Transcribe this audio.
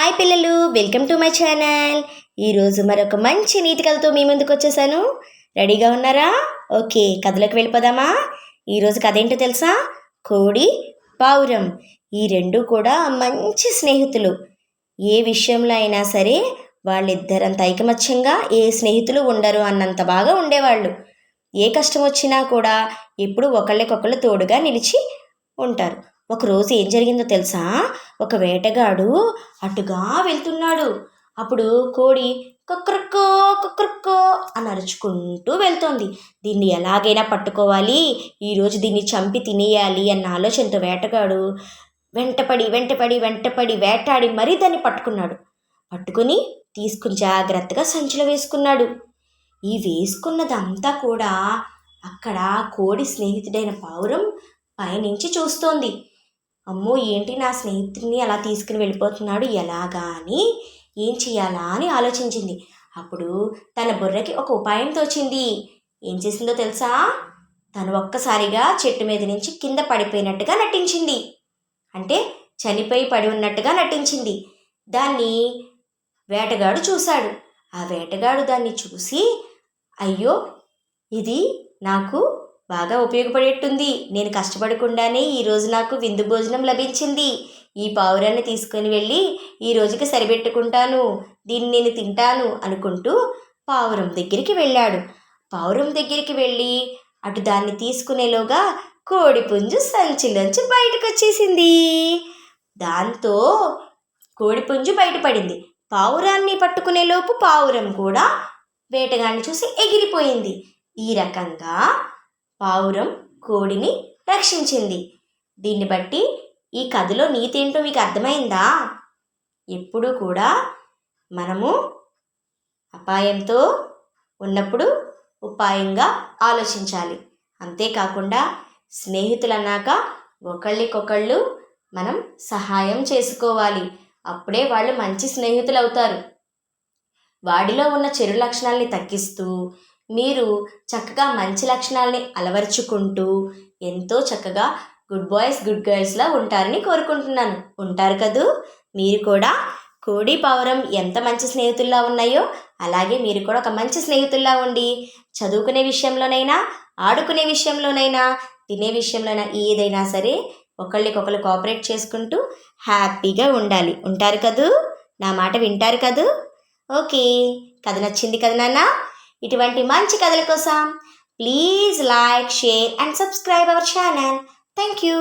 Hi పిల్లలు, welcome to my channel. ఈరోజు మరొక మంచి నీతి కథతో మీ ముందుకు వచ్చేసాను. రెడీగా ఉన్నారా? ఓకే, కథలోకి వెళ్ళిపోదామా? ఈరోజు కథ ఏంటో తెలుసా? కోడి, పావురం. ఈ రెండు కూడా మంచి స్నేహితులు. ఏ విషయంలో అయినా సరే వాళ్ళిద్దరంత ఐకమత్యంగా ఏ స్నేహితులు ఉండరు అన్నంత బాగా ఉండేవాళ్ళు. ఏ కష్టం వచ్చినా కూడా ఎప్పుడు ఒకళ్ళకొకళ్ళు తోడుగా నిలిచి ఉంటారు. ఒకరోజు ఏం జరిగిందో తెలుసా? ఒక వేటగాడు అటుగా వెళ్తున్నాడు. అప్పుడు కోడి కుక్రక్కో కుక్రక్కో అని అరుచుకుంటూ వెళ్తోంది. దీన్ని ఎలాగైనా పట్టుకోవాలి, ఈరోజు దీన్ని చంపి తినేయాలి అన్న ఆలోచనతో వేటగాడు వెంటపడి వేటాడి మరీ దాన్ని పట్టుకున్నాడు. పట్టుకుని తీసుకుని జాగ్రత్తగా సంచిలో వేసుకున్నాడు. ఈ వేసుకున్నదంతా కూడా అక్కడ కోడి స్నేహితుడైన పావురం పైనుంచి చూస్తోంది. అమ్మో, ఏంటి నా స్నేహితుడిని అలా తీసుకుని వెళ్ళిపోతున్నాడు, ఎలాగా అని ఏం చేయాలా అని ఆలోచించింది. అప్పుడు తన బుర్రకి ఒక ఉపాయం తోచింది. ఏం చేసిందో తెలుసా? తను ఒక్కసారిగా చెట్టు మీద నుంచి కింద పడిపోయినట్టుగా నటించింది. అంటే చనిపోయి పడి ఉన్నట్టుగా నటించింది. దాన్ని వేటగాడు చూశాడు. ఆ వేటగాడు దాన్ని చూసి, అయ్యో, ఇది నాకు బాగా ఉపయోగపడేట్టుంది. నేను కష్టపడకుండానే ఈరోజు నాకు విందు భోజనం లభించింది. ఈ పావురాన్ని తీసుకొని వెళ్ళి ఈ రోజుకి సరిపెట్టుకుంటాను, దీన్ని నేను తింటాను అనుకుంటూ పావురం దగ్గరికి వెళ్ళాడు. పావురం దగ్గరికి వెళ్ళి అటు దాన్ని తీసుకునేలోగా కోడిపుంజు సంచిలోంచి బయటకు వచ్చేసింది. దాంతో కోడిపుంజు బయటపడింది. పావురాన్ని పట్టుకునేలోపు పావురం కూడా వేటగాన్ని చూసి ఎగిరిపోయింది. ఈ రకంగా పావురం కోడిని రక్షించింది. దీన్ని బట్టి ఈ కథలో నీతి ఏంటో మీకు అర్థమైందా? ఎప్పుడూ కూడా మనము అపాయంతో ఉన్నప్పుడు ఉపాయంగా ఆలోచించాలి. అంతేకాకుండా స్నేహితులు అన్నాక ఒకళ్ళకొకళ్ళు మనం సహాయం చేసుకోవాలి. అప్పుడే వాళ్ళు మంచి స్నేహితులు అవుతారు. వాడిలో ఉన్న చెడు లక్షణాలని తగ్గిస్తూ మీరు చక్కగా మంచి లక్షణాలని అలవర్చుకుంటూ ఎంతో చక్కగా గుడ్ బాయ్స్ గుడ్ గర్ల్స్లా ఉంటారని కోరుకుంటున్నాను. ఉంటారు కదూ? మీరు కూడా కోడి పావురం ఎంత మంచి స్నేహితుల్లా ఉన్నాయో అలాగే మీరు కూడా ఒక మంచి స్నేహితుల్లా ఉండి చదువుకునే విషయంలోనైనా, ఆడుకునే విషయంలోనైనా, తినే విషయంలోనైనా ఏదైనా సరే ఒకళ్ళకొకళ్ళు కోఆపరేట్ చేసుకుంటూ హ్యాపీగా ఉండాలి. ఉంటారు కదూ? నా మాట వింటారు కదూ? ఓకే, కథ నచ్చింది కదా నాన్న? ఇటువంటి మంచి కథల కోసం please like, share and subscribe our channel. Thank you.